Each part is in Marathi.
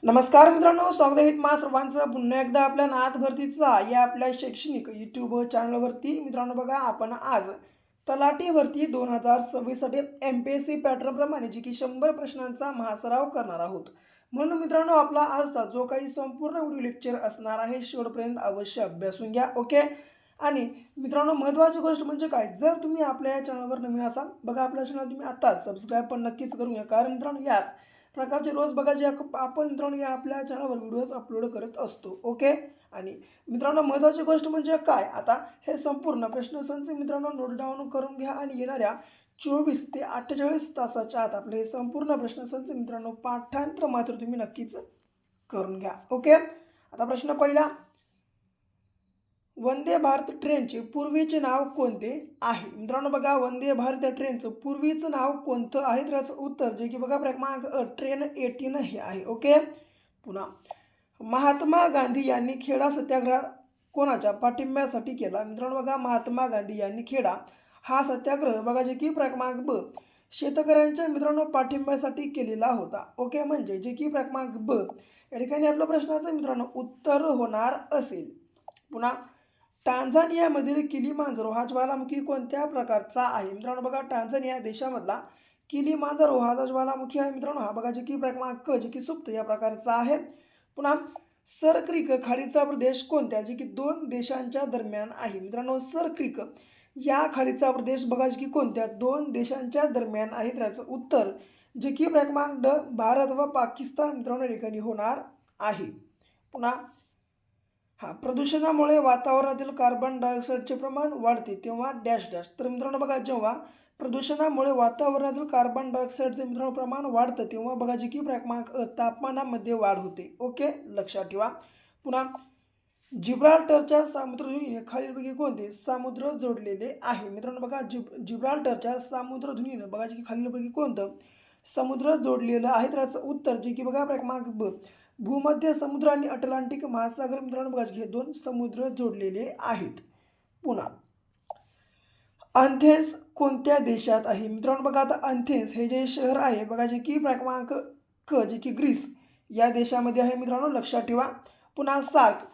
नमस्कार मित्रांनो, स्वागत आहे तुम्हा सर्वांचं पुन्हा एकदा आपल्या नाथ भरतीचा या आपल्या शैक्षणिक यूट्यूब चॅनलवरती. मित्रांनो बघा, आपण आज तलाठी भरती 2026साठी MPSC पॅटर्नप्रमाणे जी की 100 प्रश्नांचा महासराव करणार आहोत. म्हणून मित्रांनो, आपला आजचा जो काही संपूर्ण व्हिडिओ लेक्चर असणार आहे शेवटपर्यंत अवश्य अभ्यासून घ्या. ओके. आणि मित्रांनो, महत्त्वाची गोष्ट म्हणजे काय, जर तुम्ही आपल्या या चॅनलवर नवीन असाल, बघा आपल्या चॅनल तुम्ही आताच सबस्क्राईब पण नक्कीच करून घ्या. कारण मित्रांनो, याच प्रकारचे रोज बघा जे आपण मित्रांनो या आपल्या चॅनलवर व्हिडिओज अपलोड करत असतो. ओके. आणि मित्रांनो, महत्त्वाची गोष्ट म्हणजे काय, आता हे संपूर्ण प्रश्नसंच मित्रांनो नोट डाऊन करून घ्या आणि येणाऱ्या 24 ते 48 तासाच्या आत आपले हे संपूर्ण प्रश्नसंच मित्रांनो पाठांतर मात्र तुम्ही नक्कीच करून घ्या. ओके. आता प्रश्न पहिला, वंदे भारत ट्रेनचे पूर्वीचे नाव कोणते आहे? मित्रांनो बघा, वंदे भारत ट्रेनचं पूर्वीचं नाव कोणतं आहे? तर याचं उत्तर जे की बघा क्रमांक ट्रेन 18 हे आहे. ओके. पुन्हा, महात्मा गांधी यांनी खेडा सत्याग्रह कोणाच्या पाठिंब्यासाठी केला? मित्रांनो बघा, महात्मा गांधी यांनी खेडा हा सत्याग्रह बघा जे की क्रमांक ब शेतकऱ्यांच्या मित्रांनो पाठिंब्यासाठी केलेला होता. ओके. म्हणजे जे की क्रमांक ब या ठिकाणी आपल्या प्रश्नाचं मित्रांनो उत्तर होणार असेल. पुन्हा, टांझानियामधील किलीमांजारो हा ज्वालामुखी कोणत्या प्रकारचा आहे? मित्रांनो बघा, टांझानिया देशामधला किलीमांजारो हा जो ज्वालामुखी आहे मित्रांनो, हा बघा जे की क्रमांक क जे की सुप्त या प्रकारचा आहे. पुन्हा, सर क्रीक खाडीचा प्रदेश कोणत्या जे की दोन देशांच्या दरम्यान आहे? मित्रांनो, सर क्रीक या खाडीचा प्रदेश बघा जे की कोणत्या दोन देशांच्या दरम्यान आहे? तर याचं उत्तर जे की क्रमांक ड भारत व पाकिस्तान मित्रांनो या ठिकाणी होणार आहे. पुन्हा, प्रदूषणामुळे वातावरणातील कार्बन डायऑक्साईडचे प्रमाण वाढते तेव्हा डॅश डॅश. तर मित्रांनो बघा, जेव्हा प्रदूषणामुळे वातावरणातील कार्बन डायऑक्साईडचे मित्रांनो प्रमाण वाढतं तेव्हा बघा जे की क्रमांक तापमानामध्ये वाढ होते. ओके, लक्षात ठेवा. पुन्हा, जिब्राल्टरच्या सामुद्रधुनीने खालीलपैकी कोणते समुद्र जोडलेले आहे? मित्रांनो बघा, जिब्राल्टरच्या सामुद्रधुनीने बघा जे की खालीलपैकी कोणतं समुद्र जोडलेलं आहे? तर याचं उत्तर जे की बघा क्रमांक ब भूमध्य समुद्र आणि अटलांटिक महासागर मित्रांनो बघा हे दोन समुद्र जोडलेले आहेत. पुन्हा, अँथेन्स कोणत्या देशात आहे? मित्रांनो बघा, आता अँथेन्स हे जे शहर आहे बघा जे की क्रमांक क जे की ग्रीस या देशामध्ये आहे मित्रांनो, लक्षात ठेवा. पुन्हा, सार्क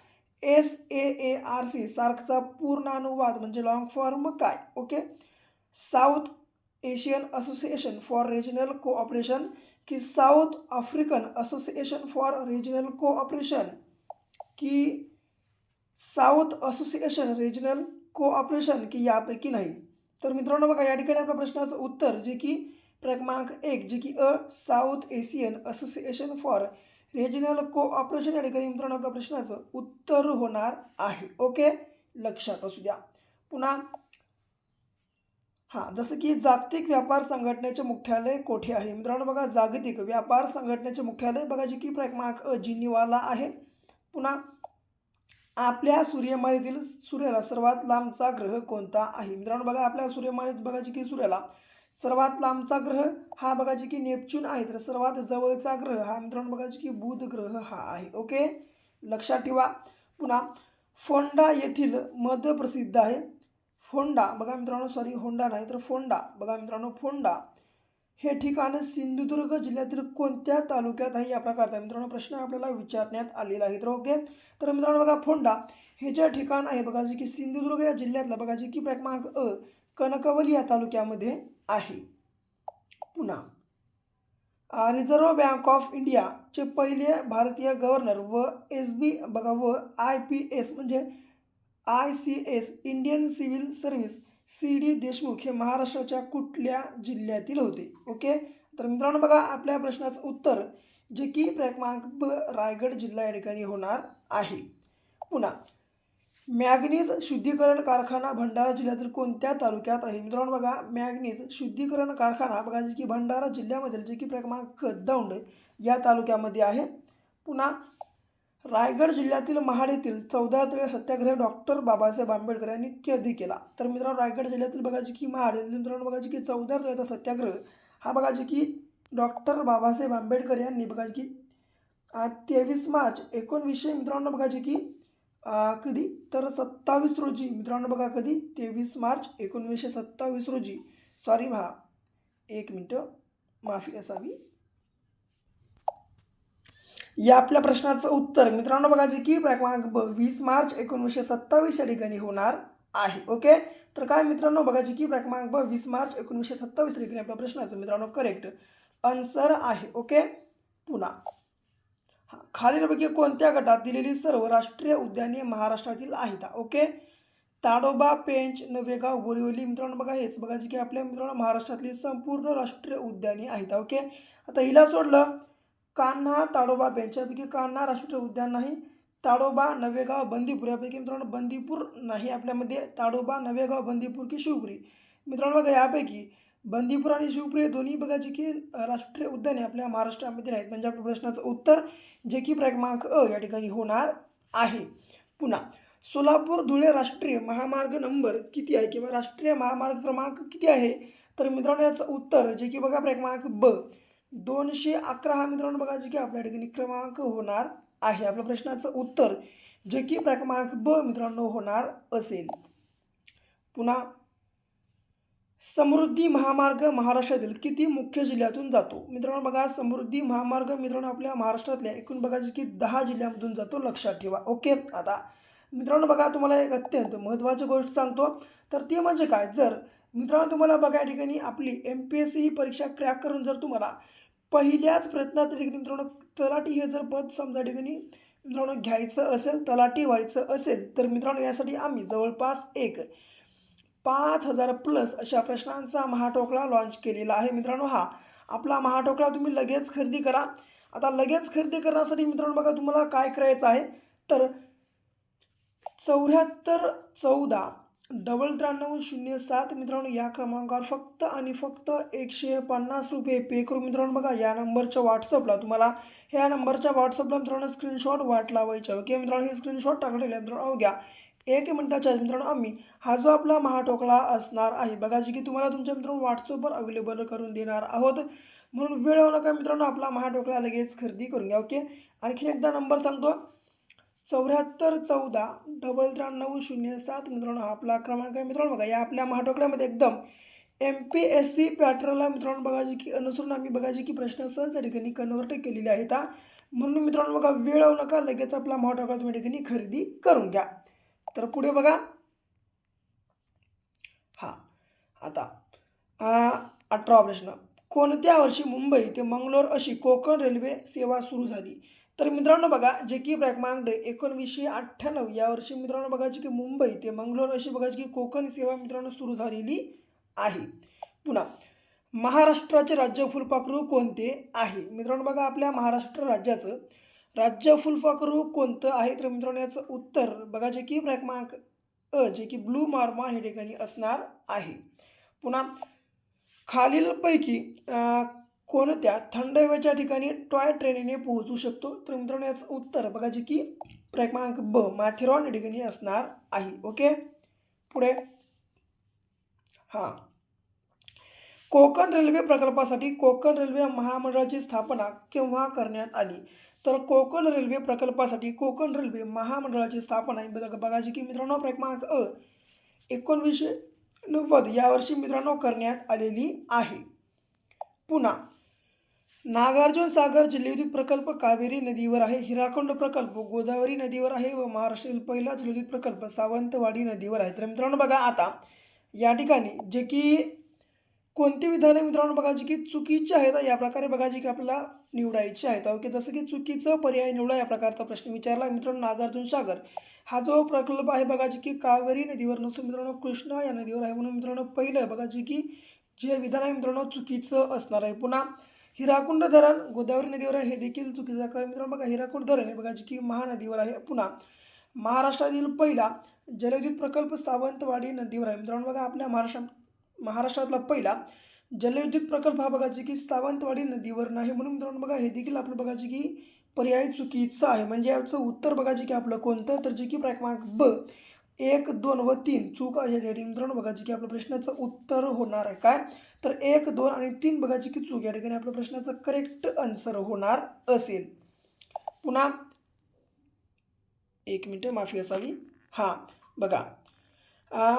SAARC सार्कचा पूर्ण अनुवाद म्हणजे लॉंग फॉर्म काय? Okay. South Asian Association for Regional Cooperation की South African Association for Regional Cooperation की साऊथ असोसिएशन रिजनल कोऑपरेशन की यापैकी नाही? तर मित्रांनो बघा, या ठिकाणी आपल्या प्रश्नाचं उत्तर जे की क्रमांक 1 जे की south Asian Association for Regional cooperation या ठिकाणी मित्रांनो आपल्या प्रश्नाचं उत्तर होणार आहे. ओके, लक्षात असू द्या. पुन्हा, जसं की जागतिक व्यापार संघटनेचे मुख्यालय कोठे आहे? मित्रांनो बघा, जागतिक व्यापार संघटनेचे मुख्यालय बघा जे की क्रमांक जिनिवाला आहे. पुन्हा, आपल्या सूर्यमालेतील सूर्याला सर्वात लांबचा ग्रह कोणता आहे? मित्रांनो बघा, आपल्या सूर्यमालेत बघा जे की सूर्याला सर्वात लांबचा ग्रह हा बघा जे की नेपच्यून आहे. तर सर्वात जवळचा ग्रह हा मित्रांनो बघा जे की बुध ग्रह हा आहे. ओके, लक्षात ठेवा. पुन्हा, फोंडा येथील मध प्रसिद्ध आहे. फोंडा बघा मित्रांनो, सॉरी होंडा नाही तर फोंडा बघा मित्रांनो, फोंडा हे ठिकाण सिंधुदुर्ग जिल्ह्यातील कोणत्या तालुक्यात आहे? या प्रकारचा मित्रांनो प्रश्न आपल्याला विचारण्यात आलेला आहे. तर ओके, तर मित्रांनो बघा, फोंडा हे जे ठिकाण आहे बघा जे की सिंधुदुर्ग या जिल्ह्यातलं बघा जे की क्रमांक कणकवली या तालुक्यामध्ये आहे. पुन्हा, रिझर्व्ह बँक ऑफ इंडियाचे पहिले भारतीय गव्हर्नर व SB बघा व IPS म्हणजे ICS Indian civil service CD Deshmukh हे महाराष्ट्राच्या कुठल्या जिल्ह्यातील होते? ओके. तर मित्रांनो बघा, आपल्या प्रश्नाचं उत्तर जे की क्रमांक ब रायगड जिल्हा या ठिकाणी होणार आहे. पुन्हा, मॅग्नीज शुद्धीकरण कारखाना भंडारा जिल्ह्यातील कोणत्या तालुक्यात आहे? मित्रांनो बघा, मॅग्नीज शुद्धीकरण कारखाना बघा जे की भंडारा जिल्ह्यामधील जे की क्रमांक दौंड या तालुक्यामध्ये आहे. पुन्हा, रायगड जिल्ह्यातील महाड येथील 14 सत्याग्रह डॉक्टर बाबासाहेब आंबेडकर यांनी कधी केला? तर मित्रांनो, रायगड जिल्ह्यातील बघा जे की महाड येथील मित्रांनो बघा जे की 14 सत्याग्रह हा बघा जे की डॉक्टर बाबासाहेब आंबेडकर यांनी बघा जे की 23 मार्च 1900 मित्रांनो बघा जे की कधी तर 27 रोजी मित्रांनो बघा कधी 23 मार्च 1927 रोजी, सॉरी भा 1 मिनटं माफी असावी. या आपल्या प्रश्नाचं उत्तर मित्रांनो बघा जे की क्रमांक 20 मार्च 1927 या ठिकाणी होणार आहे. ओके, तर काय मित्रांनो बघा जी की क्रमांक 20 मार्च 1927 ठिकाणी आपल्या प्रश्नाचं मित्रांनो करेक्ट आन्सर आहे. ओके, पुन्हा खालीलपैकी कोणत्या गटात दिलेली सर्व राष्ट्रीय उद्याने महाराष्ट्रातील आहेत? ओके, ताडोबा, पेंच, नवेगाव, बोरिवली मित्रांनो बघा हेच बघा जी की आपल्या मित्रांनो महाराष्ट्रातली संपूर्ण राष्ट्रीय उद्याने आहेत. ओके, आता हिला सोडलं कान्हा, ताडोबा, पेंच यापैकी कान्हा राष्ट्रीय उद्यान नाही, ताडोबा, नवेगाव, बंदीपूर यापैकी मित्रांनो बंदीपूर नाही आपल्यामध्ये, ताडोबा, नवेगाव, बंदीपूर की शिवपुरी मित्रांनो बघा यापैकी बंदीपूर आणि शिवपुरी हे दोन्ही बघा जे की राष्ट्रीय उद्याने आपल्या महाराष्ट्रामध्ये आहेत. म्हणजे आपल्या प्रश्नाचं उत्तर जे की क्रमांक या ठिकाणी होणार आहे. पुन्हा सोलापूर धुळे राष्ट्रीय महामार्ग नंबर किती आहे किंवा राष्ट्रीय महामार्ग क्रमांक किती आहे? तर मित्रांनो याचं उत्तर जे की बघा क्रमांक 211 हा मित्रांनो बघा जे की आपल्या ठिकाणी क्रमांक होणार आहे. आपल्या प्रश्नाचं उत्तर जे की क्रमांक मित्रांनो होणार असेल. पुन्हा समृद्धी महामार्ग महाराष्ट्रातील किती मुख्य जिल्ह्यातून जातो? मित्रांनो बघा समृद्धी महामार्ग मित्रांनो आपल्या महाराष्ट्रातल्या एकूण बघा जे की 10 जिल्ह्यांमधून जातो, लक्षात ठेवा. ओके, आता मित्रांनो बघा तुम्हाला एक अत्यंत महत्त्वाची गोष्ट सांगतो, तर ती म्हणजे काय, जर मित्रांनो तुम्हाला बघा या ठिकाणी आपली MPSC ही परीक्षा क्रॅक करून जर तुम्हाला पहिल्याच प्रयत्नात ठिकाणी मित्रांनो तलाठी हे जर पद समजा ठिकाणी मित्रांनो घ्यायचं असेल, तलाठी व्हायचं असेल, तर मित्रांनो यासाठी आम्ही जवळपास 5,000 प्लस अशा प्रश्नांचा महाटोकळा लॉन्च केलेला आहे. मित्रांनो हा आपला महाटोकळा तुम्ही लगेच खरेदी करा. आता लगेच खरेदी करण्यासाठी मित्रांनो बघा तुम्हाला काय करायचं आहे, तर 7414 मित्रांनो या क्रमांकावर फक्त आणि फक्त 150 रुपये पे करून मित्रांनो बघा या नंबरच्या व्हॉट्सअपला तुम्हाला ह्या नंबरच्या व्हॉट्सअपला मित्रांनो स्क्रीनशॉट वाट लावायचे. ओके मित्रांनो, हे स्क्रीनशॉट टाकलेले आहे मित्रांनो अवघ्या 1 मिनिटाच्या मित्रांनो आम्ही हा जो आपला महाटोकळा असणार आहे बघा जी की तुम्हाला तुमच्या मित्रांनो व्हॉट्सअपवर अवेलेबल करून देणार आहोत. म्हणून वेळ होऊ नका मित्रांनो, आपला महाटोकळा लगेच खरेदी करून घ्या. ओके, आणखीन एकदा नंबर सांगतो 7414 मित्रांनो हा आपला क्रमांक आहे. मित्रांनो बघा या आपल्या महाटोकळ्यामध्ये एकदम MPSC पॅटर्नला मित्रांनो बघा जी की अनुसरून आम्ही बघा जी की प्रश्न सहज ठिकाणी कन्वर्ट केलेले आहेत. म्हणून मित्रांनो बघा वेळ होऊ नका, लगेच आपला महाटोकळा तुम्ही ठिकाणी खरेदी करून घ्या. तर पुढे बघा हा आता 18वा प्रश्न, कोणत्या वर्षी मुंबई ते मंगलोर अशी कोकण रेल्वे सेवा सुरू झाली? तर मित्रांनो बघा जे की क्रमांक 1998 या वर्षी मित्रांनो बघा जी की मुंबई ते मंगलोर अशी बघा जी की कोकण सेवा मित्रांनो सुरू झालेली आहे. पुन्हा महाराष्ट्राचे राज्य फुलपाखरू कोणते आहे? मित्रांनो बघा आपल्या महाराष्ट्र राज्याचं राज्य फुलपाखरू कोणतं आहे? तर मित्रांनो याचं उत्तर बघा जे की क्रमांक जे की ब्लू मार्मॉन हे ठिकाणी असणार आहे. पुन्हा खालीलपैकी कोणत्या थंड हवेच्या ठिकाणी टॉय ट्रेनने पोहोचू शकतो? तर मित्रांनो याचं उत्तर बघा जे की क्रमांक माथेरॉन या ठिकाणी असणार आहे. ओके, पुढे कोकण रेल्वे प्रकल्पासाठी कोकण रेल्वे महामंडळाची स्थापना केव्हा करण्यात आली? तर कोकण रेल्वे प्रकल्पासाठी कोकण रेल्वे महामंडळाची स्थापना बघा जी की मित्रांनो क्रमांक 1990 या वर्षी मित्रांनो करण्यात आलेली आहे. पुन्हा नागार्जुन सागर जलविद्युत प्रकल्प कावेरी नदीवर आहे, हिराकुंड प्रकल्प गोदावरी नदीवर आहे व महाराष्ट्रातील पहिला जलविद्युत प्रकल्प सावंतवाडी नदीवर आहे. तर मित्रांनो बघा आता या ठिकाणी जे की कोणती विधाने मित्रांनो बघा जी की चुकीची आहेत या प्रकारे बघा जी की आपल्याला निवडायची आहेत. ओके, जसं की चुकीचं पर्याय निवडा या प्रकारचा प्रश्न विचारला मित्रांनो. नागार्जुन सागर हा जो प्रकल्प आहे बघा जी की कावेरी नदीवर नसून मित्रांनो कृष्णा या नदीवर आहे, म्हणून मित्रांनो पहिलं बघा जी की जे विधान आहे मित्रांनो चुकीचं असणार आहे. पुन्हा हिराकुंड धरण गोदावरी नदीवर आहे हे देखील चुकीचं आहे, कारण मित्रांनो बघा हिराकुंड धरण हे बघा जी की महानदीवर आहे. पुन्हा महाराष्ट्रातील पहिला जलविद्युत प्रकल्प सावंतवाडी नदीवर आहे. मित्रांनो बघा आपल्या महाराष्ट्रातला पहिला जलविद्युत प्रकल्प हा बघा जी की सावंतवाडी नदीवर नाही, म्हणून मित्रांनो बघा हे देखील आपलं बघा जी की पर्याय चुकीचं आहे. म्हणजे याचं उत्तर बघा जी की आपलं कोणतं, तर जे की क्रमांक 1, 2 व 3 चूक आहे मित्रांनो बघा जी की आपल्या प्रश्नाचं उत्तर होणार आहे काय, तर 1, 2 आणि 3 बघा जी की चूक या ठिकाणी आपल्या प्रश्नाचं करेक्ट आन्सर होणार असेल. पुन्हा 1 मिनिट माफी असावी. बघा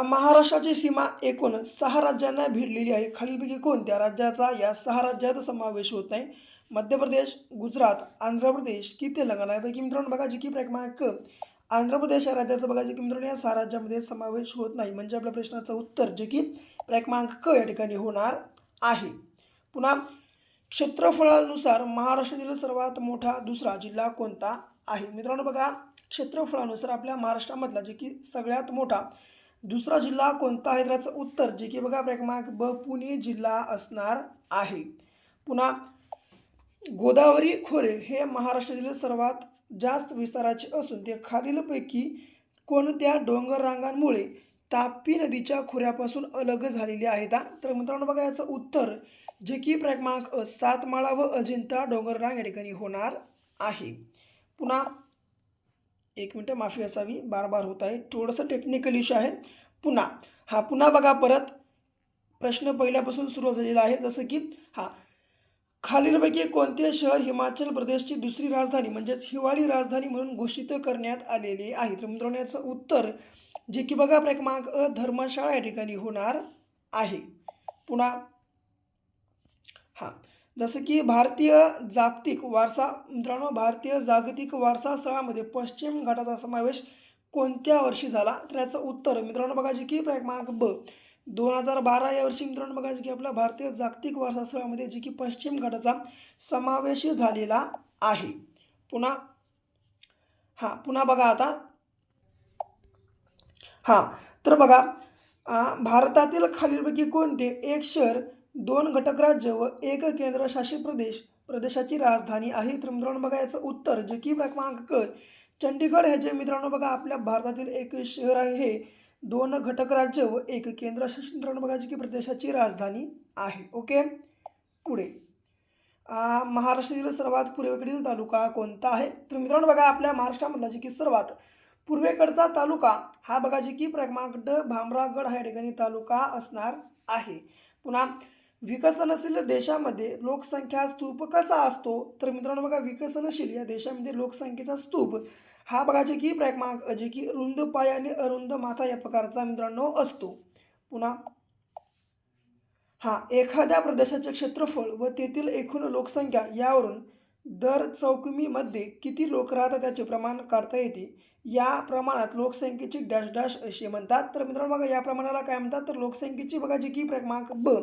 महाराष्ट्राची सीमा एकूण 6 राज्यांना भिडलेली आहे, खालीलपैकी कोणत्या राज्याचा या 6 राज्यात समावेश होत नाही? मध्य प्रदेश, गुजरात, आंध्र प्रदेश की तेलंगणा यापैकी मित्रांनो बघा जी की क्रमांक आंध्र प्रदेश या राज्याचा बघा जे की मित्रांनो या 6 राज्यामध्ये समावेश होत नाही. म्हणजे आपल्या प्रश्नाचं उत्तर जे की क्रमांक क या ठिकाणी होणार आहे. पुन्हा क्षेत्रफळानुसार महाराष्ट्रातील सर्वात मोठा दुसरा जिल्हा कोणता आहे? मित्रांनो बघा क्षेत्रफळानुसार आपल्या महाराष्ट्रामधला जे की सगळ्यात मोठा दुसरा जिल्हा कोणता आहे? त्याचं उत्तर जे की बघा क्रमांक ब पुणे जिल्हा असणार आहे. पुन्हा गोदावरी खोरे हे महाराष्ट्रातील सर्वात जास्त विस्ताराचे असून ते खालीलपैकी कोणत्या डोंगर रांगांमुळे तापी नदीच्या खोऱ्यापासून अलग झालेले आहेत? तर मित्रांनो बघा याचं उत्तर जे की क्रमांक सातमाळा व अजिंठा डोंगररांग या ठिकाणी होणार आहे. पुन्हा एक मिनटं माफी असावी, बार होत आहे, थोडंसं टेक्निकल इश्यू आहे. पुन्हा बघा परत प्रश्न पहिल्यापासून सुरू झालेला आहे. जसं की खालीलपैकी कोणते शहर हिमाचल प्रदेशची दुसरी राजधानी म्हणजेच हिवाळी राजधानी म्हणून घोषित करण्यात आलेले आहे? तर मित्रांनो याचं उत्तर जे की बघा क्रमांक धर्मशाळा या ठिकाणी होणार आहे. पुन्हा जसं की भारतीय जागतिक वारसा मित्रांनो भारतीय जागतिक वारसा स्थळामध्ये पश्चिम घाटाचा समावेश कोणत्या वर्षी झाला? तर याचं उत्तर मित्रांनो बघा जे की क्रमांक ब 2012 या वर्षी मित्रांनो बघा जे की आपल्या भारतीय जागतिक वारसा स्थळामध्ये जे की पश्चिम घाटाचा समावेश झालेला आहे. पुन्हा बघा आता तर बघा भारतातील खालीलपैकी कोणते एक शहर 2 घटक राज्य व 1 केंद्रशासित प्रदेशाची राजधानी आहे? तर मित्रांनो बघा याचं उत्तर जे की क्रमांक क चंडीगड हे जे मित्रांनो बघा आपल्या भारतातील एक शहर आहे. हे 2 घटक राज्य व 1 केंद्रशासित मित्रांनो बघा जी की प्रदेशाची राजधानी आहे. ओके. पुढे महाराष्ट्रातील सर्वात पूर्वेकडील तालुका कोणता आहे? तर मित्रांनो बघा आपल्या महाराष्ट्रामधला जे की सर्वात पूर्वेकडचा तालुका हा बघा जे की क्रमांक ड भामरागड हा ठिकाणी तालुका असणार आहे. पुन्हा विकसनशील देशामध्ये लोकसंख्या स्तूप कसा असतो? तर मित्रांनो बघा विकसनशील या देशामध्ये लोकसंख्येचा स्तूप हा बघा जे की क्रमांक जे की रुंद पाय आणि अरुंद माथा या प्रकारचा मित्रांनो असतो. पुन्हा एखाद्या प्रदेशाचे क्षेत्रफळ व तेथील एकूण लोकसंख्या यावरून दर चौकमीमध्ये किती लोक राहतात त्याचे प्रमाण काढता येते. या प्रमाणात लोकसंख्येची डॅश डॅश असे म्हणतात. तर मित्रांनो बघा या प्रमाणाला काय म्हणतात? तर लोकसंख्येची बघा जी की क्रमांक ब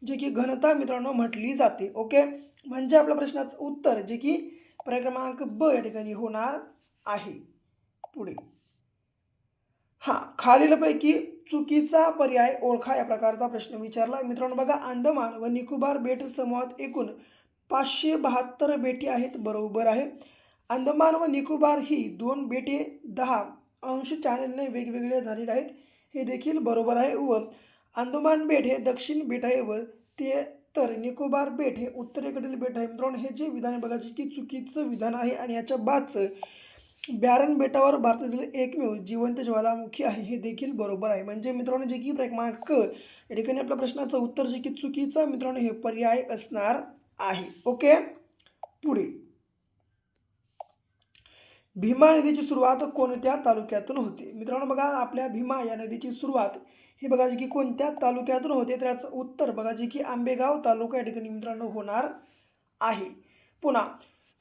जे की घनता मित्रांनो म्हटली जाते. ओके. म्हणजे आपल्या प्रश्नाचं उत्तर जे की क्रमांक ब या ठिकाणी होणार आहे. पुढे खालीलपैकी चुकीचा पर्याय ओळखा या प्रकारचा प्रश्न विचारला. मित्रांनो बघा अंदमान व निकोबार बेट समूहात एकूण 572 बेटे आहेत. बरोबर आहे. अंदमान व निकोबार ही 2 बेटे 10° चॅनलने वेगवेगळे झालेले आहेत. हे देखील बरोबर आहे. व अंदमान बेट हे दक्षिण बेट आहे व ते तर निकोबार बेट हे उत्तरेकडील बेट आहे. मित्रांनो हे जे विधान आहे बघा जे की चुकीचं विधान आहे. आणि याच्या बादचं बॅरन बेटावर भारतातील एकमेव जिवंत ज्वालामुखी आहे हे देखील बरोबर आहे. म्हणजे मित्रांनो जे की क्रमांक क या ठिकाणी आपल्या प्रश्नाचं उत्तर जे की चुकीचं मित्रांनो हे पर्याय असणार आहे. ओके. पुढे भीमा नदीची सुरुवात कोणत्या तालुक्यातून होते? मित्रांनो बघा आपल्या भीमा या नदीची सुरुवात ही बघा जी की कोणत्या तालुक्यातून होते? त्याचं उत्तर बघा जे की आंबेगाव तालुका या ठिकाणी मित्रांनो होणार आहे. पुन्हा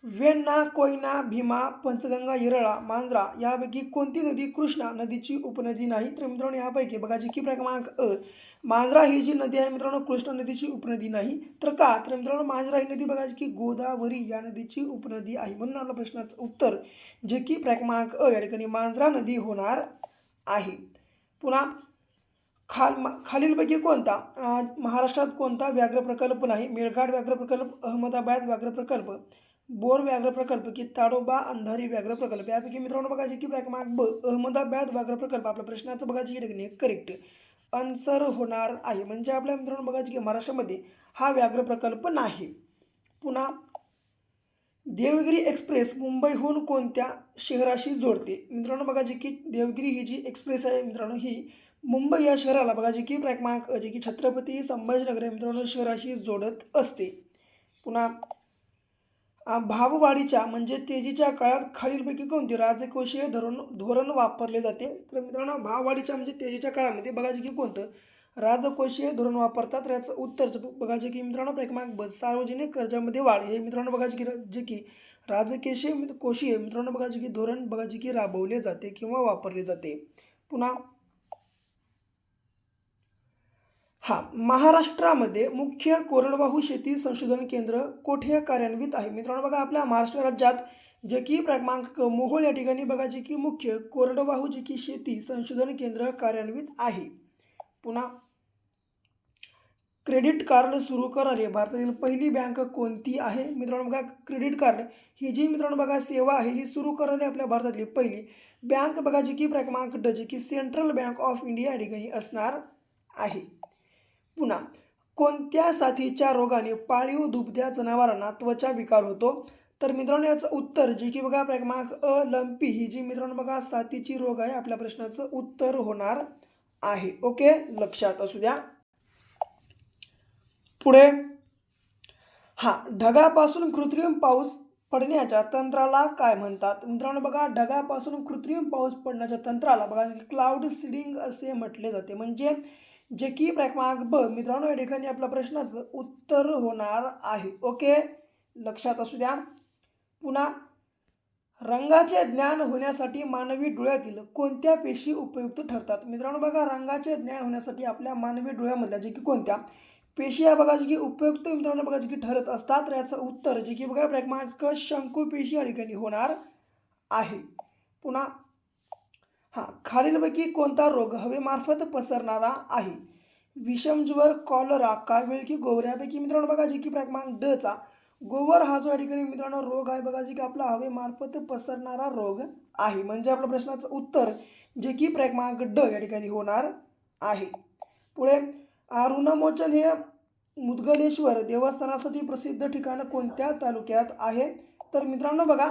वेण्णा, कोयना, भीमा, पंचगंगा, येरळा, मांजरा यापैकी कोणती नदी कृष्णा नदीची उपनदी नाही? तर मित्रांनो यापैकी बघा जी की क्रमांक मांजरा ही जी नदी आहे मित्रांनो कृष्णा नदीची उपनदी नाही. तर का? तर मित्रांनो मांजरा ही नदी बघा जी की गोदावरी या नदीची उपनदी आहे. म्हणून आपल्या प्रश्नाचं उत्तर जे की क्रमांक या ठिकाणी मांजरा नदी होणार आहे. पुन्हा खालीलपैकी कोणता महाराष्ट्रात कोणता व्याघ्र प्रकल्प नाही? मेळघाट व्याघ्र प्रकल्प, अहमदाबाद व्याघ्र प्रकल्प, बोर व्याघ्र प्रकल्प की ताडोबा अंधारी व्याघ्र प्रकल्प यापैकी मित्रांनो बघा जे की क्रमांक ब अहमदाबाद व्याघ्र प्रकल्प आपल्या प्रश्नाचं बघा जी ठिकाणी करेक्ट आन्सर होणार आहे. म्हणजे आपल्या मित्रांनो बघा की महाराष्ट्रामध्ये हा व्याघ्र प्रकल्प नाही. पुन्हा देवगिरी एक्सप्रेस मुंबईहून कोणत्या शहराशी जोडते? मित्रांनो बघा जी की देवगिरी ही जी एक्सप्रेस आहे मित्रांनो ही मुंबई या शहराला बघा जी की क्रमांक जे की छत्रपती संभाजीनगर मित्रांनो शहराशी जोडत असते. पुन्हा भाववाढीच्या म्हणजे तेजीच्या काळात खालीलपैकी कोणते राजकोषीय धोरण वापरले जाते? तर मित्रांनो भाववाढीच्या म्हणजे तेजीच्या काळामध्ये बघा जे की कोणतं राजकोषीय धोरण वापरतात? तर याचं उत्तर बघा जे की मित्रांनो क्रमांक ब, सार्वजनिक कर्जामध्ये वाढ हे मित्रांनो बघा जे की राजकोषीय कोषीय मित्रांनो बघा जे की धोरण बघा जे की राबवले जाते किंवा वापरले जाते. पुन्हा महाराष्ट्रामध्ये मुख्य कोरडवाहू शेती संशोधन केंद्र कोठे कार्यान्वित आहे? मित्रांनो बघा आपल्या महाराष्ट्र राज्यात जे की क्रमांक मोहोळ या ठिकाणी बघा जे की मुख्य कोरडवाहू जे की शेती संशोधन केंद्र कार्यान्वित आहे. पुन्हा क्रेडिट कार्ड सुरू करणारी भारतातील पहिली बँक कोणती आहे? मित्रांनो बघा क्रेडिट कार्ड ही जी मित्रांनो बघा सेवा आहे ही सुरू करणारी आपल्या भारतातली पहिली बँक बघा जी की क्रमांक ड जे की सेंट्रल बँक ऑफ इंडिया या ठिकाणी असणार आहे. पुन्हा कोणत्या साथीच्या रोगाने पाळीव दुभत्या जनावरांना त्वचा विकार होतो? तर मित्रांनो याचं उत्तर जे की बघा क्रमांक अ लंपी ही जी मित्रांनो बघा साथीची रोग आहे आपल्या प्रश्नाचं उत्तर होणार आहे. ओके, लक्षात असू द्या. पुढे ढगापासून कृत्रिम पाऊस पडण्याच्या तंत्राला काय म्हणतात? मित्रांनो बघा ढगापासून कृत्रिम पाऊस पडण्याच्या तंत्राला बघा क्लाउड सीडिंग असे म्हटले जाते. म्हणजे जे की क्रमांक ब मित्रांनो या ठिकाणी आपल्या प्रश्नाचं उत्तर होणार आहे. ओके, लक्षात असू द्या. पुन्हा रंगाचे ज्ञान होण्यासाठी मानवी डोळ्यातील कोणत्या पेशी उपयुक्त ठरतात? मित्रांनो बघा रंगाचे ज्ञान होण्यासाठी आपल्या मानवी डोळ्यामधल्या जे की कोणत्या पेशी या बघा जी की उपयुक्त मित्रांनो बघा जी की ठरत असतात? तर याचं उत्तर जे की बघा क्रमांक शंकू पेशी या ठिकाणी होणार आहे. पुन्हा खालीलपैकी कोणता रोग हवेमार्फत पसरणारा आहे? विषमज्वर, कॉलरा, काविळकी, गोवर यापैकी मित्रांनो बघा जे की क्रमांक ड चा गोवर हा जो या ठिकाणी मित्रांनो रोग आहे बघा जे की आपला हवेमार्फत पसरणारा रोग आहे. म्हणजे आपल्या प्रश्नाचं उत्तर जे की क्रमांक ड या ठिकाणी होणार आहे. पुढे ऋणमोचन हे मुदगलेश्वर देवस्थानासाठी प्रसिद्ध ठिकाण कोणत्या तालुक्यात आहे? तर मित्रांनो बघा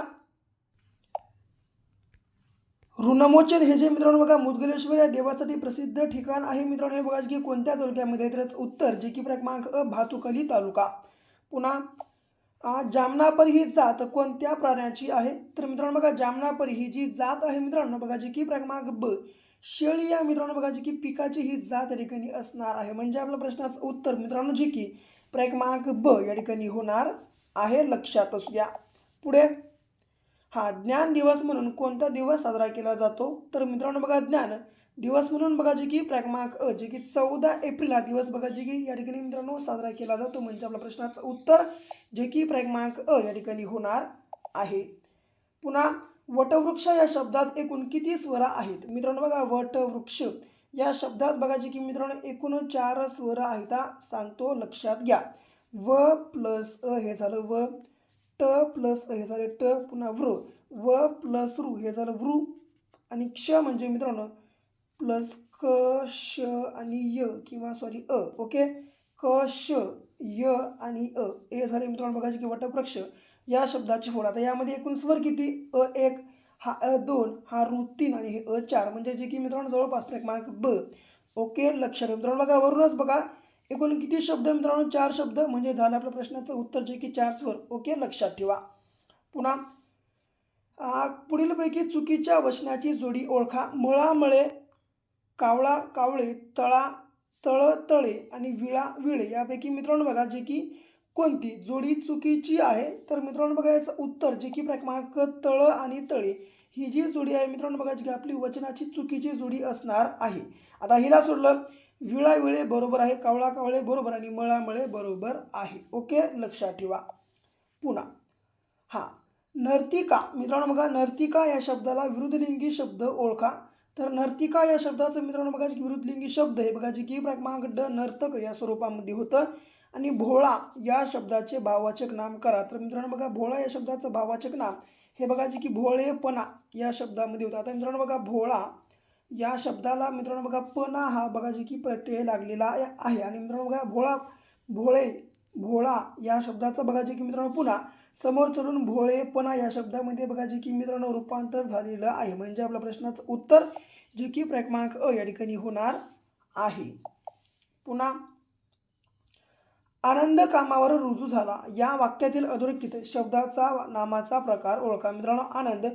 ऋणमोचन हे जे मित्रांनो बघा मुदगलेश्वर या देवासाठी प्रसिद्ध ठिकाण आहे मित्रांनो. हे बघा की कोणत्या तालुक्यामध्ये? तर उत्तर जे की क्रमांक अ भातुकली तालुका. पुन्हा जामनापरी ही जात कोणत्या प्राण्याची आहे? तर मित्रांनो बघा जामनापरी ही जी जात आहे मित्रांनो बघा जी की क्रमांक ब शेळी या मित्रांनो बघा जी की पिकाची ही जात या ठिकाणी असणार आहे. म्हणजे आपल्या प्रश्नाचं उत्तर मित्रांनो जी की क्रमांक ब या ठिकाणी होणार आहे. लक्षात असू द्या. पुढे ज्ञान दिवस म्हणून कोणता दिवस साजरा केला जातो? तर मित्रांनो बघा ज्ञान दिवस म्हणून बघा जे की क्रमांक अ जे की 14 एप्रिल हा दिवस बघा जे की या ठिकाणी मित्रांनो साजरा केला जातो. म्हणजे आपल्या प्रश्नाचं उत्तर जे की क्रमांक अ या ठिकाणी होणार आहे. पुन्हा वटवृक्ष या शब्दात एकूण किती स्वर आहेत? मित्रांनो बघा वटवृक्ष या शब्दात बघा जे की मित्रांनो एकूण 4 स्वर आहेत. सांगतो, लक्षात घ्या. व प्लस अ हे झालं व, ट प्लस अ हे झालं ट, पुन्हा वृ, व प्लस रू हे झालं वृ, आणि क्ष म्हणजे मित्रांनो प्लस क श आणि य किंवा सॉरी अ. ओके, क श य आणि अ हे झाले मित्रांनो बघा की वटवृक्ष या शब्दाची फोड. आता यामध्ये एकूण स्वर किती? अ 1, हा अ 2, हा रू 3 आणि हे अ 4. म्हणजे जे की मित्रांनो जवळपास क्रमांक ब. ओके, लक्षात मित्रांनो बघा वरूनच बघा एकूण किती शब्द मित्रांनो? 4 शब्द. म्हणजे झालं आपल्या प्रश्नाचं उत्तर जे की 4 स्वर. ओके, लक्षात ठेवा. पुन्हा पुढीलपैकी चुकीच्या वचनाची जोडी ओळखा. मळा मळे, कावळा कावळे, तळा तळ तळे आणि विळा विळे यापैकी मित्रांनो बघा जे की कोणती जोडी चुकीची आहे? तर मित्रांनो बघा याचं उत्तर जे की क्रमांक तळ आणि तळे ही जी जोडी आहे मित्रांनो बघा जी की आपली वचनाची चुकीची जोडी असणार आहे. आता हिला सोडलं विळा विळे बरोबर आहे, कावळा कावळे बरोबर आणि मळा मळे बरोबर आहे. ओके, लक्षात ठेवा. पुन्हा नर्तिका मित्रांनो बघा नर्तिका या शब्दाला विरुद्धलिंगी शब्द ओळखा. तर नर्तिका या शब्दाचं मित्रांनो बघा की विरुद्धलिंगी शब्द हे बघा जे की क्रमांक ड नर्तक या स्वरूपामध्ये होतं. आणि भोळा या शब्दाचे भाववाचक नाम करा. तर मित्रांनो बघा भोळा या शब्दाचं भाववाचक नाम हे बघा जे की भोळेपणा या शब्दामध्ये होतं. आता मित्रांनो बघा भोळा या शब्दाला मित्रांनो बघा पणा हा बघा जे की प्रत्यय लागलेला आहे. आणि मित्रांनो बघा भोळा भोळे भोळा या शब्दाचा बघा जे की मित्रांनो पुन्हा समोर चढून भोळेपणा या शब्दामध्ये बघा जे की मित्रांनो रूपांतर झालेलं आहे. म्हणजे आपल्या प्रश्नाचं उत्तर जे की क्रमांक अ या ठिकाणी होणार आहे. पुन्हा आनंद कामावर रुजू झाला या वाक्यातील अधोरेखित शब्दाचा नामाचा प्रकार ओळखा. मित्रांनो आनंद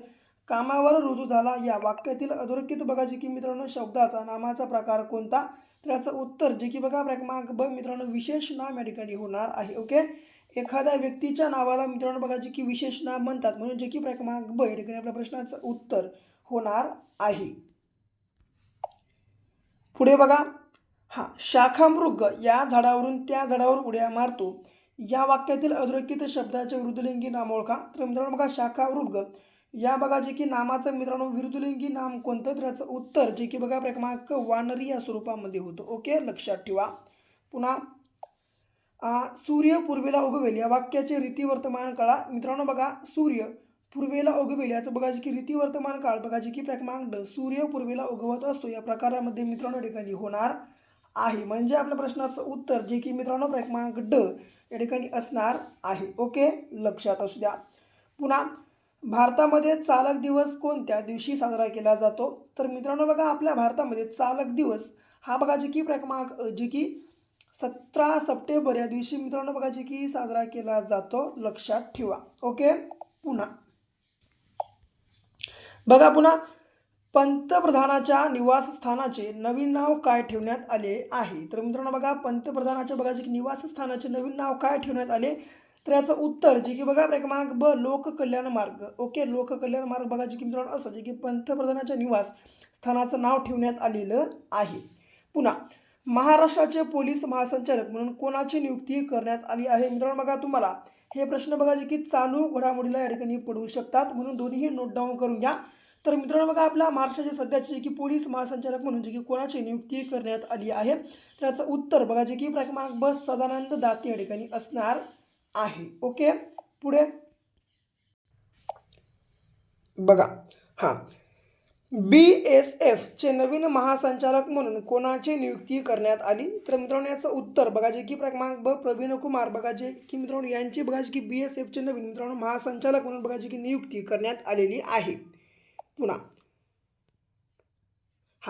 कामावर रुजू झाला या वाक्यातील अधोरेखित बघा जे की मित्रांनो शब्दाचा नामाचा प्रकार कोणता? तर याचं उत्तर जे की बघा क्रमांक ब मित्रांनो विशेष नाम या ठिकाणी होणार आहे. ओके, एखाद्या व्यक्तीच्या नावाला मित्रांनो बघा जे की विशेष नाम म्हणतात, म्हणून जे की क्रमांक ब या ठिकाणी आपल्या प्रश्नाचं उत्तर होणार आहे. पुढे बघा, शाखामृग या झाडावरून त्या झाडावर उड्या मारतो या वाक्यातील अधोरेखित शब्दाचे वृद्धलिंगी नाम ओळखा. तर मित्रांनो बघा शाखामृग या बघा जे की नामाचं मित्रांनो विरुद्धलिंगी नाम कोणतं, तर याचं उत्तर जे की बघा क्रमांक वानरी या स्वरूपामध्ये होतं. ओके, लक्षात ठेवा. पुन्हा सूर्य पूर्वेला उगवेल या वाक्याचे रीतिवर्तमान काळा. मित्रांनो बघा सूर्य पूर्वेला उगवेल याचं बघा जे की रीतिवर्तमान काळ बघा जे की क्रमांक ड सूर्य पूर्वेला उगवत असतो या प्रकारामध्ये मित्रांनो ठिकाणी होणार आहे. म्हणजे आपल्या प्रश्नाचं उत्तर जे की मित्रांनो क्रमांक ड या ठिकाणी असणार आहे. ओके, लक्षात असू द्या. पुन्हा भारतामध्ये चालक दिवस कोणत्या दिवशी साजरा केला जातो, तर मित्रांनो बघा आपल्या भारतामध्ये चालक दिवस हा बघा जे की क्रमांक जे की 17 सप्टेंबर या दिवशी मित्रांनो बघा जे की साजरा केला जातो. लक्षात ठेवा. ओके, पुन्हा बघा पुन्हा पंतप्रधानाच्या निवासस्थानाचे नवीन नाव काय ठेवण्यात आले आहे, तर मित्रांनो बघा पंतप्रधानाच्या बघा जे की निवासस्थानाचे नवीन नाव काय ठेवण्यात आले, तर याचं उत्तर जे की बघा क्रमांक ब लोककल्याण मार्ग. ओके, लोककल्याण मार्ग बघा जे की मित्रांनो असं जे की पंतप्रधानाच्या निवास स्थानाचं नाव ठेवण्यात आलेलं आहे. पुन्हा महाराष्ट्राचे पोलीस महासंचालक म्हणून कोणाची नियुक्ती करण्यात आली आहे, मित्रांनो बघा तुम्हाला हे प्रश्न बघा जे की चालू घडामोडीला या ठिकाणी पडू शकतात, म्हणून दोन्हीही नोट डाऊन करून घ्या. तर मित्रांनो बघा आपल्या महाराष्ट्राचे सध्याचे जे की पोलीस महासंचालक म्हणून जे की कोणाची नियुक्ती करण्यात आली आहे, तर याचं उत्तर बघा जे की क्रमांक ब सदानंद दाते या ठिकाणी असणार आहे. ओके, पुढे बघा BSF चे नवीन महासंचालक म्हणून कोणाची नियुक्ती करण्यात आली, तर मित्रांनो याचं उत्तर बघा जे की क्रमांक ब प्रवीण कुमार बघा जे की मित्रांनो यांची बघा जे की BSF चे नवीन मित्रांनो महासंचालक म्हणून बघा जे की नियुक्ती करण्यात आलेली आहे. पुन्हा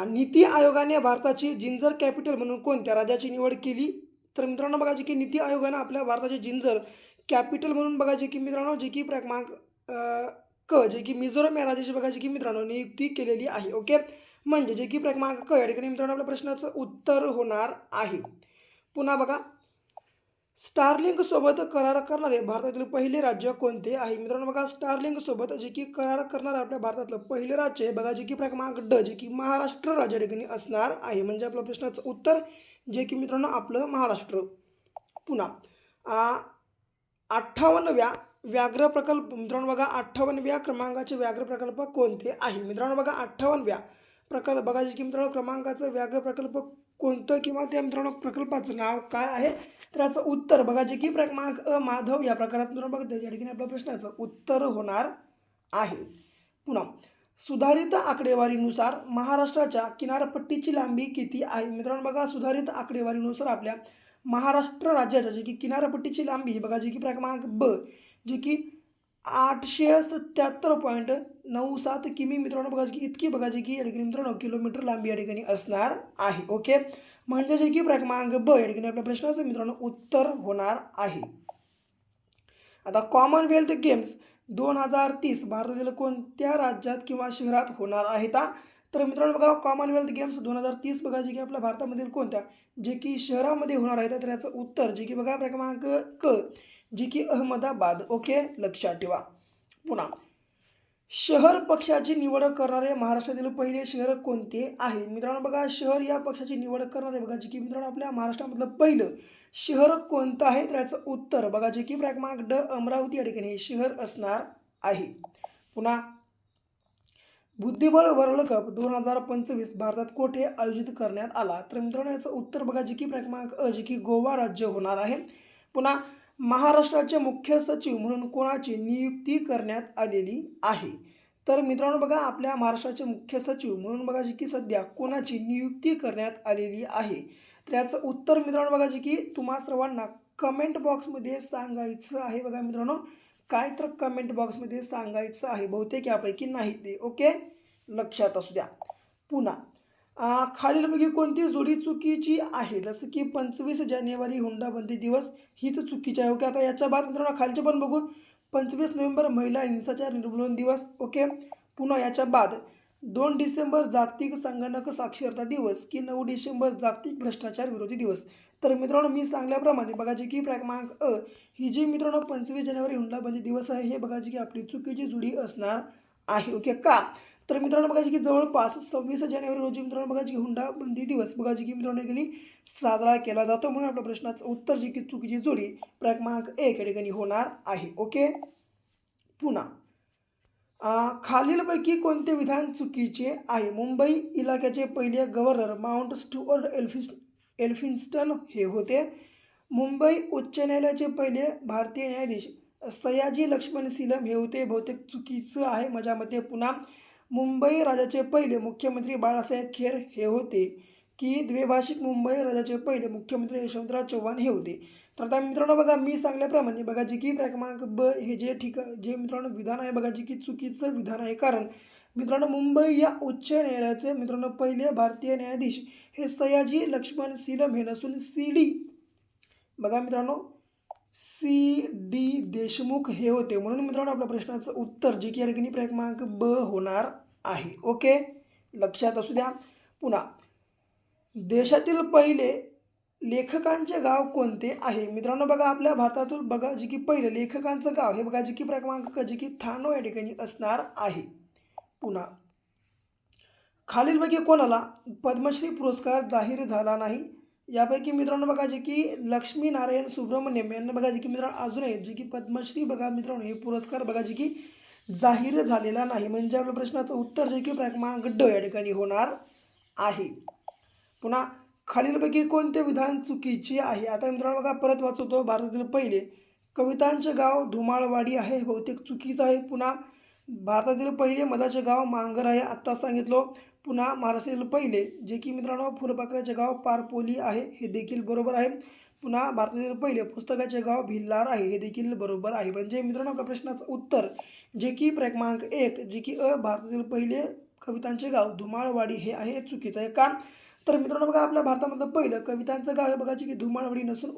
नीती आयोगाने भारताची जिंजर कॅपिटल म्हणून कोणत्या राज्याची निवड केली, तर मित्रांनो बघा जे की नीती आयोगाने आपल्या भारताचे जिंजर कॅपिटल म्हणून बघा जे की मित्रांनो जे की क्रमांक क जे की मिझोरम या राज्याची बघा जे की मित्रांनो नियुक्ती केलेली आहे. ओके, म्हणजे जे की क्रमांक क या ठिकाणी मित्रांनो आपल्या प्रश्नाचं उत्तर होणार आहे. पुन्हा बघा स्टारलिंक सोबत करार करणारे भारतातील पहिले राज्य कोणते आहे, मित्रांनो बघा स्टारलिंक सोबत जे की करार करणारे आपल्या भारतातलं पहिले राज्य बघा जे की क्रमांक ड जे की महाराष्ट्र राज्य या ठिकाणी असणार आहे. म्हणजे आपल्या प्रश्नाचं उत्तर जे की मित्रांनो आपलं महाराष्ट्र. पुन्हा 58व्या व्याघ्र प्रकल्प मित्रांनो बघा 58व्या क्रमांकाचे व्याघ्र प्रकल्प कोणते आहे, मित्रांनो बघा 58व्या प्रकल्प बघा जे की मित्रांनो क्रमांकाचं व्याघ्र प्रकल्प कोणतं किंवा त्या मित्रांनो प्रकल्पाचं नाव काय आहे, तर याचं उत्तर बघा जे की क्रमांक माधव या प्रकारात मित्रांनो बघा त्या ठिकाणी आपल्या प्रश्नाचं उत्तर होणार आहे. पुन्हा सुधारित आकडेवारीनुसार महाराष्ट्राच्या किनारपट्टीची लांबी किती आहे, मित्रांनो बघा सुधारित आकडेवारीनुसार आपल्या महाराष्ट्र राज्याच्या जे की किनारपट्टीची लांबी बघा जे की क्रमांक ब जे की 877.97 किमी मित्रांनो बघा की इतकी बघा जे की या ठिकाणी मित्रांनो किलोमीटर लांबी या ठिकाणी असणार आहे. ओके, म्हणजे जे की क्रमांक ब या ठिकाणी आपल्या प्रश्नाचं मित्रांनो उत्तर होणार आहे. आता कॉमनवेल्थ गेम्स 2030 भारतातील कोणत्या राज्यात किंवा शहरात होणार आहेत, तर मित्रांनो बघा कॉमनवेल्थ गेम्स 2030 बघा जे की आपल्या भारतामधील कोणत्या जे की शहरामध्ये होणार आहेत, तर याचं उत्तर जे की बघा क्रमांक क जे की अहमदाबाद. ओके, लक्षात ठेवा. पुन्हा शहर पक्षाची निवड करणारे महाराष्ट्रातील पहिले शहर कोणते आहे, मित्रांनो बघा शहर या पक्षाची निवड करणारे बघा जे की मित्रांनो आपल्या महाराष्ट्रामधलं पहिलं शहर कोणतं आहे, तर याचं उत्तर बघा जे की क्रमांक ड अमरावती या ठिकाणी हे शहर असणार आहे. पुन्हा बुद्धिबळ वर्ल्ड कप 2025 भारतात कोठे आयोजित करण्यात आला, तर मित्रांनो याचं उत्तर बघा जे की क्रमांक अ जे की गोवा राज्य होणार आहे. पुन्हा महाराष्ट्राचे मुख्य सचिव म्हणून कोणाची नियुक्ती करण्यात आलेली आहे, तर मित्रांनो बघा आपल्या महाराष्ट्राचे मुख्य सचिव म्हणून बघा जे की सध्या कोणाची नियुक्ती करण्यात आलेली आहे, तर याचं उत्तर मित्रांनो बघा जे की तुम्हा सर्वांना कमेंट बॉक्समध्ये सांगायचं आहे. बघा मित्रांनो काय तर कमेंट बॉक्समध्ये सांगायचं आहे, बहुतेक यापैकी नाही ते. ओके, लक्षात असू द्या. पुन्हा खालीलपैकी कोणती जोडी चुकीची आहे, जसं की 25 जानेवारी हुंडाबंदी दिवस हीच चुकीची आहे. ओके, आता याच्या बाद मित्रांनो खालचे पण बघू. 25 नोव्हेंबर महिला हिंसाचार निर्मूलन दिवस. ओके, पुन्हा याच्या बाद 2 डिसेंबर जागतिक संगणक साक्षरता दिवस की 9 डिसेंबर जागतिक भ्रष्टाचार विरोधी दिवस? तर मित्रांनो मी सांगल्याप्रमाणे बघा जी की क्रमांक अ ही जी मित्रांनो 25 जानेवारी हुंडाबंदी दिवस आहे हे बघा जी की आपली चुकीची जुळी असणार आहे. ओके का? तर मित्रांनो बघा जी की जवळपास 26 जानेवारी रोजी मित्रांनो बघा जी की हुंडाबंदी दिवस बघा जी की मित्रांनो या ठिकाणी साजरा केला जातो, म्हणून आपल्या प्रश्नाचं उत्तर जी की चुकीची जोडी क्रमांक 1 या ठिकाणी होणार आहे. ओके. पुन्हा खालीलपैकी कोणते विधान चुकीचे आहे? मुंबई इलाक्याचे पहिले गव्हर्नर माउंट स्टुअर्ट एल्फिन्स्टन हे होते. मुंबई उच्च न्यायालयाचे पहिले भारतीय न्यायाधीश सयाजी लक्ष्मण सीलम हे होते. बहुतेक चुकीचं आहे माझ्या मते. पुन्हा मुंबई राज्याचे पहिले मुख्यमंत्री बाळासाहेब खेर हे होते, की द्विभाषिक मुंबई राज्याचे पहिले मुख्यमंत्री यशवंतराव चव्हाण हे होते. तर आता मित्रांनो बघा मी सांगल्याप्रमाणे बघा जी की क्रमांक ब हे जे मित्रांनो विधान आहे बघा जी की चुकीचं विधान आहे. कारण मित्रांनो मुंबई या उच्च न्यायालयाचे मित्रांनो पहिले भारतीय न्यायाधीश हे सयाजी लक्ष्मण सीलम हे नसून CD बघा मित्रांनो CD देशमुख हे होते. म्हणून मित्रांनो आपल्या प्रश्नाचं उत्तर जे की या ठिकाणी क्रमांक ब होणार आहे. ओके, लक्षात असू द्या. पुन्हा देशातील पहिले लेखकांचे गाव कोणते आहे? मित्रांनो बघा आपल्या भारतातील बघा जे की पहिले लेखकांचं गाव हे बघा जे की क्रमांक जे की थानो या ठिकाणी असणार आहे. पुन्हा खालीलपैकी कोणाला पद्मश्री पुरस्कार जाहीर झाला नाही? यापैकी मित्रांनो बघा जे की लक्ष्मीनारायण सुब्रमण्यम यांना बघा जे की मित्रांनो अजून आहे जे की पद्मश्री बघा मित्रांनो हे पुरस्कार बघा जे की जाहीर झालेला नाही. म्हणजे आपल्या प्रश्नाचं उत्तर जे की क्रमांक ड या ठिकाणी होणार आहे. पुन्हा खालीलपैकी कोणते विधान चुकीचे आहे? आता मित्रांनो बघा परत वाचवतो. भारतातील पहिले कवितांचे गाव धुमाळवाडी आहे, बहुतेक चुकीचं आहे. पुन्हा भारतातील पहिले मधाचे गाव मांगर आहे, आत्ता सांगितलं. पुन्हा महाराष्ट्रातील पहिले जे की मित्रांनो फुलपाखराचे गाव पारपोली आहे, हे देखील बरोबर आहे. पुन्हा भारतातील पहिले पुस्तकाचे गाव भिल्लार आहे, हे देखील बरोबर आहे. म्हणजे मित्रांनो आपल्या प्रश्नाचं उत्तर जे की क्रमांक 1 जे की भारतातील पहिले कवितांचे गाव धुमाळवाडी हे आहे, हे चुकीचं आहे. का? तर मित्रांनो बघा आपल्या भारतामधलं पहिलं कवितांचं गाव हे बघा जे की धुमाळवाडी नसून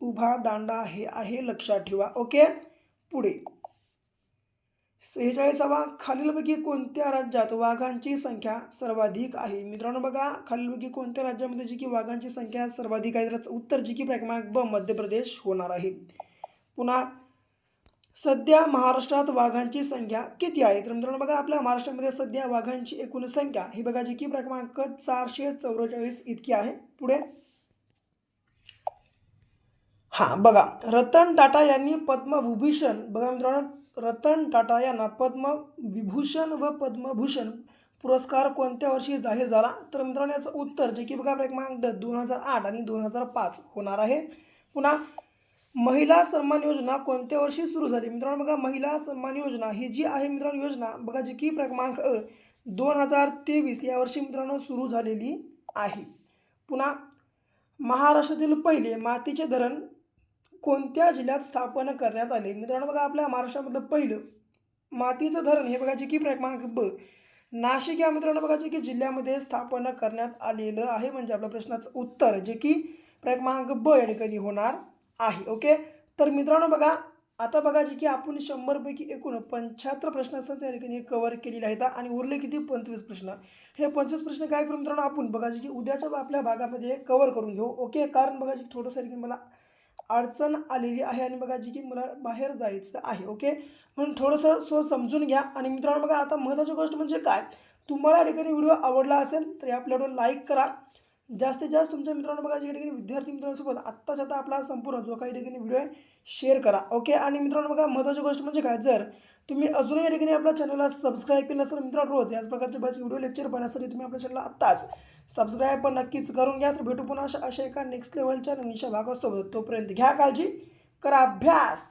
उभा दांडा हे आहे, लक्षात ठेवा. ओके. पुढे 46वा खालीलपैकी कोणत्या राज्यात वाघांची संख्या सर्वाधिक आहे? मित्रांनो बघा खालीलपैकी कोणत्या राज्यामध्ये जी की वाघांची संख्या सर्वाधिक आहे? तर उत्तर जी की क्रमांक ब मध्य प्रदेश होणार आहे. पुन्हा सध्या महाराष्ट्रात वाघांची संख्या किती आहे? तर मित्रांनो बघा आपल्या महाराष्ट्रामध्ये सध्या वाघांची एकूण संख्या ही बघा जी की क्रमांक 444 इतकी आहे. पुढे बघा रतन टाटा यांनी पद्मविभूषण बघा मित्रांनो रतन टाटा यांना पद्मविभूषण व पद्मभूषण पुरस्कार कोणत्या वर्षी जाहीर झाला? तर मित्रांनो याचं उत्तर जे की बघा क्रमांक 2008 आणि 2005 होणार आहे. पुन्हा महिला सन्मान योजना कोणत्या वर्षी सुरू झाली? मित्रांनो बघा महिला सन्मान योजना ही जी आहे मित्रांनो योजना बघा जी की क्रमांक 2023 या वर्षी मित्रांनो सुरू झालेली आहे. पुन्हा महाराष्ट्रातील पहिले मातीचे धरण कोणत्या जिल्ह्यात स्थापन करण्यात आले? मित्रांनो बघा आपल्या महाराष्ट्रामधलं पहिलं मातीचं धरण हे बघा जे की क्रमांक ब नाशिक या मित्रांनो बघा जे की जिल्ह्यामध्ये स्थापन करण्यात आलेलं आहे. म्हणजे आपल्या प्रश्नाचं उत्तर जे की क्रमांक ब या ठिकाणी होणार आहे. ओके. तर मित्रांनो बघा आता बघा जे की आपण 100 पैकी एकूण 75 प्रश्नांचं या ठिकाणी कव्हर केलेले आहेत आणि उरले किती 25 प्रश्न. हे 25 प्रश्न काय करू मित्रांनो आपण बघा जे की उद्याच्या आपल्या भागामध्ये कव्हर करून घेऊ. ओके. कारण बघा जे थोडंसं या ठिकाणी मला अडचण आलेली आहे आणि बघा जी की मला बाहेर जायचं आहे. ओके. म्हणून थोडंसं समजून घ्या. आणि मित्रांनो बघा आता महत्त्वाची गोष्ट म्हणजे काय, तुम्हाला या ठिकाणी व्हिडिओ आवडला असेल तर आपल्या व्हिडिओ लाईक करा. जास्तीत जास्त तुमच्या मित्रांनो बघा या ठिकाणी विद्यार्थी मित्रांसोबत आत्ताच आता आपला संपूर्ण जो काही ठिकाणी व्हिडिओ आहे शेअर करा. ओके. आणि मित्रांनो बघा महत्त्वाची गोष्ट म्हणजे काय, जर तुम्ही अजूनही या ठिकाणी आपल्या चॅनलला सबस्क्राईब केलं नसेल मित्रांनो रोज याच प्रकारचे बरेच व्हिडिओ लेक्चर पाहण्यासाठी तुम्ही आपल्या चॅनलला आत्ताच सबस्क्राईब पण नक्कीच करून घ्या. तर भेटू पुन्हा अशा एका नेक्स्ट लेवलच्या नवीनशा भागासोबत. तोपर्यंत घ्या काळजी, करा अभ्यास.